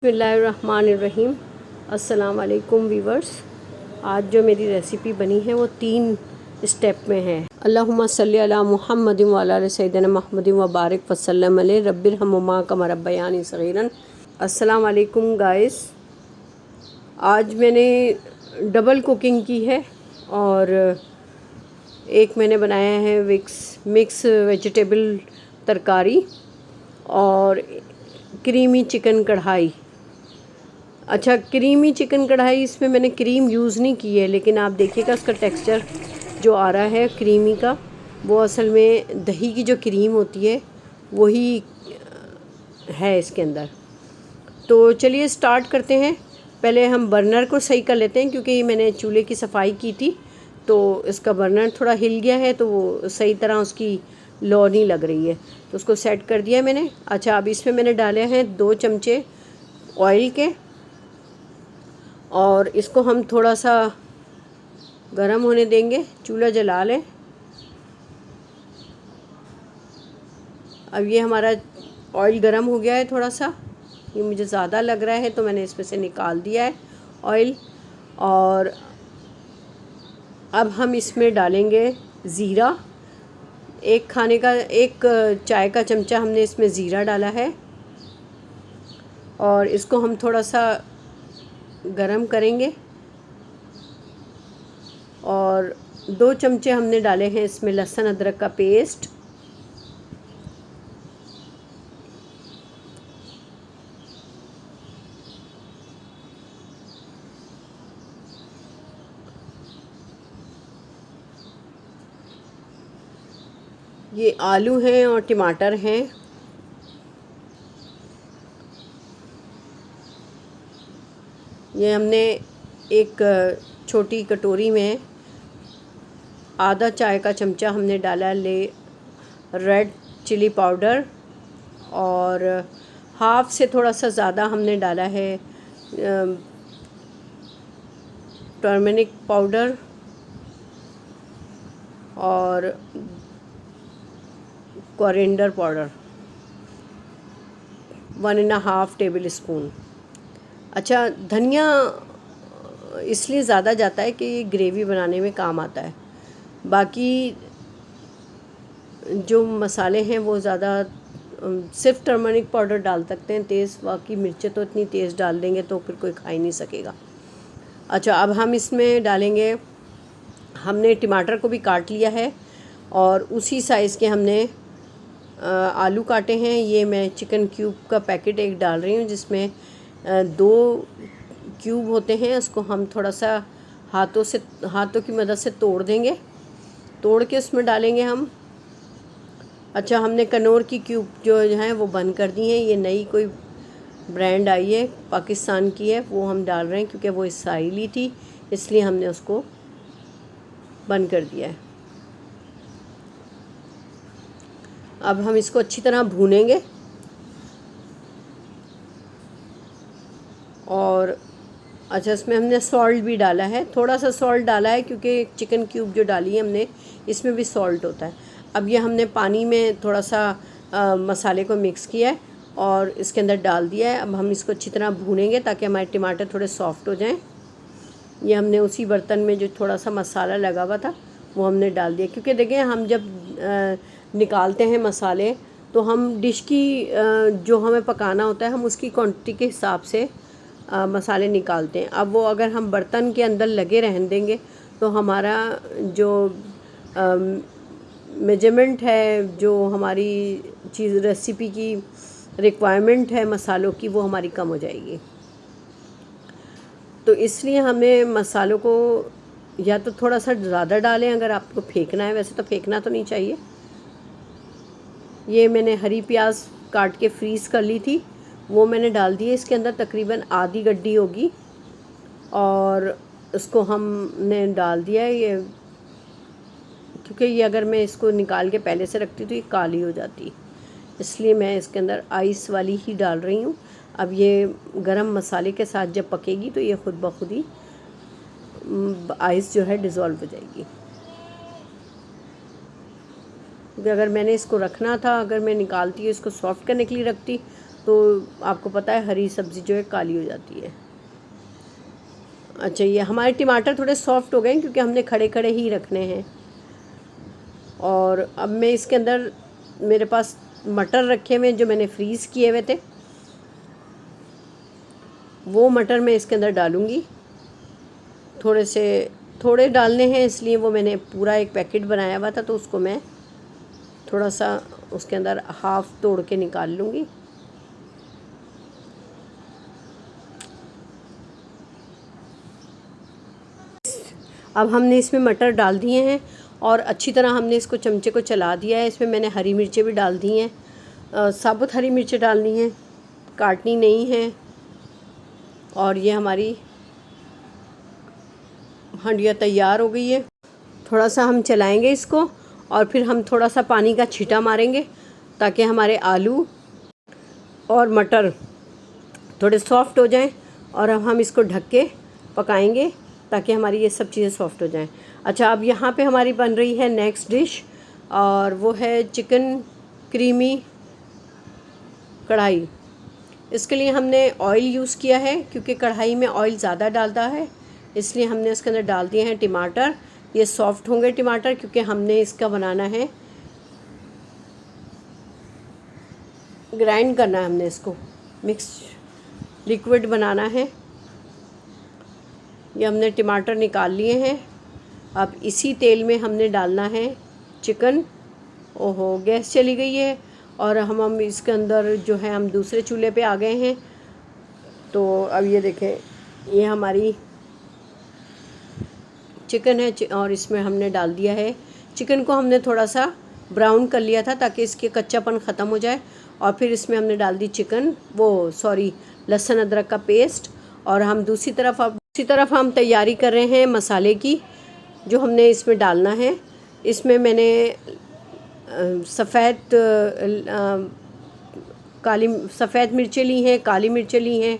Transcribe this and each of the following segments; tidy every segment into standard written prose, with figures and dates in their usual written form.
बिस्मिल्लाहिर्रहमानिर्रहीम। अस्सलाम वालेकुम वीवर्स। आज जो मेरी रेसिपी बनी है वो 3 स्टेप में है। अल्लाहुम्मा सल्ली अला मुहम्मद व अला आलि सय्यिदना मुहम्मद व बारिक वसल्लम अलैहि रब्बिरहमुमा कमा रब्बयानी सगीरन। अस्सलाम वालेकुम गाइस। आज मैंने डबल कुकिंग की है और एक मैंने बनाया है मिक्स वेजिटेबल तरकारी और क्रीमी चिकन कढ़ाई। अच्छा, क्रीमी चिकन कढ़ाई, इसमें मैंने क्रीम यूज़ नहीं की है, लेकिन आप देखिएगा उसका टेक्सचर जो आ रहा है क्रीमी का, वो असल में दही की जो क्रीम होती है वही है इसके अंदर। तो चलिए स्टार्ट करते हैं। पहले हम बर्नर को सही कर लेते हैं, क्योंकि मैंने चूल्हे की सफाई की थी तो इसका बर्नर थोड़ा हिल गया है, तो वो सही तरह उसकी लौ नहीं लग रही है, तो उसको सेट कर दिया मैंने। अच्छा, अब इसमें मैंने डाले हैं 2 चमचे ऑयल के और इसको हम थोड़ा सा गरम होने देंगे। चूल्हा जला लें। अब ये हमारा ऑयल गरम हो गया है थोड़ा सा, ये मुझे ज़्यादा लग रहा है तो मैंने इसमें से निकाल दिया है ऑयल। और अब हम इसमें डालेंगे ज़ीरा। एक चाय का चमचा हमने इसमें ज़ीरा डाला है और इसको हम थोड़ा सा गरम करेंगे। और 2 चमचे हमने डाले हैं इसमें लहसुन अदरक का पेस्ट। ये आलू हैं और टमाटर हैं। ये हमने एक छोटी कटोरी में आधा चाय का चमचा हमने डाला रेड चिली पाउडर और हाफ से थोड़ा सा ज़्यादा हमने डाला है टर्मरिक पाउडर और कोरिएंडर पाउडर 1.5 टेबल स्पून। अच्छा, धनिया इसलिए ज़्यादा जाता है कि ये ग्रेवी बनाने में काम आता है। बाकी जो मसाले हैं वो ज़्यादा सिर्फ टर्मरिक पाउडर डाल सकते हैं तेज़, बाकी मिर्चें तो इतनी तेज़ डाल देंगे तो फिर कोई खा ही नहीं सकेगा। अच्छा, अब हम इसमें डालेंगे, हमने टमाटर को भी काट लिया है और उसी साइज़ के हमने आलू काटे हैं। ये मैं चिकन क्यूब का पैकेट एक डाल रही हूँ, जिसमें 2 क्यूब होते हैं। उसको हम थोड़ा सा हाथों की मदद से तोड़ देंगे, तोड़ के उसमें डालेंगे हम। अच्छा, हमने कनौर की क्यूब जो हैं वो बंद कर दी हैं। ये नई कोई ब्रांड आई है, पाकिस्तान की है, वो हम डाल रहे हैं क्योंकि वो इसराइली थी, इसलिए हमने उसको बंद कर दिया है। अब हम इसको अच्छी तरह भूनेंगे और अच्छा, इसमें हमने सॉल्ट भी डाला है, थोड़ा सा सॉल्ट डाला है क्योंकि चिकन क्यूब जो डाली है हमने इसमें भी सॉल्ट होता है। अब ये हमने पानी में थोड़ा सा मसाले को मिक्स किया है और इसके अंदर डाल दिया है। अब हम इसको अच्छी तरह भूनेंगे ताकि हमारे टमाटर थोड़े सॉफ्ट हो जाएं। ये हमने उसी बर्तन में जो थोड़ा सा मसाला लगा हुआ था वो हमने डाल दिया, क्योंकि देखें हम जब निकालते हैं मसाले तो हम डिश की जो हमें पकाना होता है हम उसकी क्वांटिटी के हिसाब से मसाले निकालते हैं। अब वो अगर हम बर्तन के अंदर लगे रहने देंगे तो हमारा जो मेजरमेंट है, जो हमारी चीज़ रेसिपी की रिक्वायरमेंट है मसालों की, वो हमारी कम हो जाएगी। तो इसलिए हमें मसालों को या तो थोड़ा सा ज़्यादा डालें अगर आपको फेंकना है, वैसे तो फेंकना तो नहीं चाहिए। ये मैंने हरी प्याज काट के फ्रीज़ कर ली थी, वो मैंने डाल दी है इसके अंदर, तकरीबन आधी गड्डी होगी, और उसको हमने डाल दिया है। ये क्योंकि ये अगर मैं इसको निकाल के पहले से रखती तो ये काली हो जाती, इसलिए मैं इसके अंदर आइस वाली ही डाल रही हूँ। अब ये गरम मसाले के साथ जब पकेगी तो ये ख़ुद ब खुद ही आइस जो है डिज़ोल्व हो जाएगी। क्योंकि अगर मैंने इसको रखना था, अगर मैं निकालती इसको सॉफ्ट करने के लिए रखती तो आपको पता है हरी सब्ज़ी जो है काली हो जाती है। अच्छा, ये हमारे टमाटर थोड़े सॉफ्ट हो गए क्योंकि हमने खड़े खड़े ही रखने हैं। और अब मैं इसके अंदर, मेरे पास मटर रखे हुए जो मैंने फ्रीज़ किए हुए थे, वो मटर मैं इसके अंदर डालूँगी। थोड़े डालने हैं, इसलिए वो मैंने पूरा एक पैकेट बनाया हुआ था, तो उसको मैं थोड़ा सा उसके अंदर हाफ़ तोड़ के निकाल लूँगी। अब हमने इसमें मटर डाल दिए हैं और अच्छी तरह हमने इसको चमचे को चला दिया है। इसमें मैंने हरी मिर्चें भी डाल दी हैं, साबुत हरी मिर्चें डालनी हैं, काटनी नहीं है। और ये हमारी हंडिया तैयार हो गई है। थोड़ा सा हम चलाएंगे इसको और फिर हम थोड़ा सा पानी का छींटा मारेंगे ताकि हमारे आलू और मटर थोड़े सॉफ्ट हो जाएं। और अब हम इसको ढक के पकाएंगे ताकि हमारी ये सब चीज़ें सॉफ्ट हो जाएं। अच्छा, अब यहाँ पे हमारी बन रही है नेक्स्ट डिश, और वो है चिकन क्रीमी कढ़ाई। इसके लिए हमने ऑयल यूज़ किया है क्योंकि कढ़ाई में ऑयल ज़्यादा डालता है, इसलिए हमने इसके अंदर डाल दिए हैं टमाटर। ये सॉफ्ट होंगे टमाटर क्योंकि हमने इसका बनाना है, ग्राइंड करना है, हमने इसको मिक्स लिक्विड बनाना है। ये हमने टमाटर निकाल लिए हैं। अब इसी तेल में हमने डालना है चिकन। ओहो, गैस चली गई है और हम इसके अंदर जो है हम दूसरे चूल्हे पे आ गए हैं। तो अब ये देखें, ये हमारी चिकन है और इसमें हमने डाल दिया है। चिकन को हमने थोड़ा सा ब्राउन कर लिया था ताकि इसके कच्चापन ख़त्म हो जाए। और फिर इसमें हमने डाल दी लहसुन अदरक का पेस्ट। और हम दूसरी तरफ हम तैयारी कर रहे हैं मसाले की, जो हमने इसमें डालना है। इसमें मैंने सफ़ेद मिर्चें ली हैं, काली मिर्चें ली हैं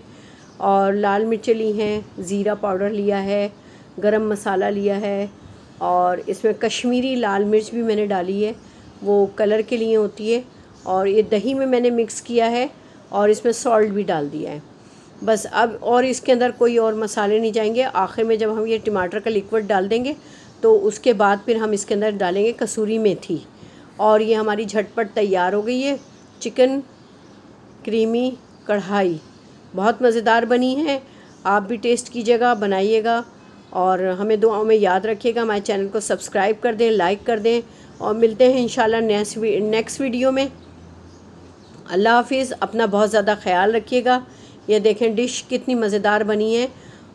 और लाल मिर्चें ली हैं, ज़ीरा पाउडर लिया है, गरम मसाला लिया है, और इसमें कश्मीरी लाल मिर्च भी मैंने डाली है, वो कलर के लिए होती है। और ये दही में मैंने मिक्स किया है और इसमें सॉल्ट भी डाल दिया है। बस अब और इसके अंदर कोई और मसाले नहीं जाएंगे। आखिर में जब हम ये टमाटर का लिक्विड डाल देंगे तो उसके बाद फिर हम इसके अंदर डालेंगे कसूरी मेथी। और ये हमारी झटपट तैयार हो गई है चिकन क्रीमी कढ़ाई। बहुत मज़ेदार बनी है, आप भी टेस्ट कीजिएगा, बनाइएगा और हमें दुआओं में याद रखिएगा। हमारे चैनल को सब्सक्राइब कर दें, लाइक कर दें और मिलते हैं इंशाल्लाह नेक्स्ट वीडियो में। अल्लाह हाफिज़। अपना बहुत ज़्यादा ख्याल रखिएगा। ये देखें डिश कितनी मज़ेदार बनी है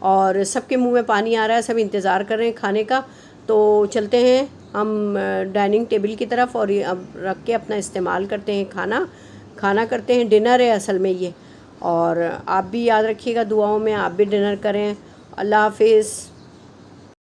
और सबके मुंह में पानी आ रहा है, सब इंतज़ार कर रहे हैं खाने का। तो चलते हैं हम डाइनिंग टेबल की तरफ और ये अब रख के अपना इस्तेमाल करते हैं, खाना करते हैं। डिनर है असल में ये। और आप भी याद रखिएगा दुआओं में, आप भी डिनर करें। अल्लाह हाफिज़।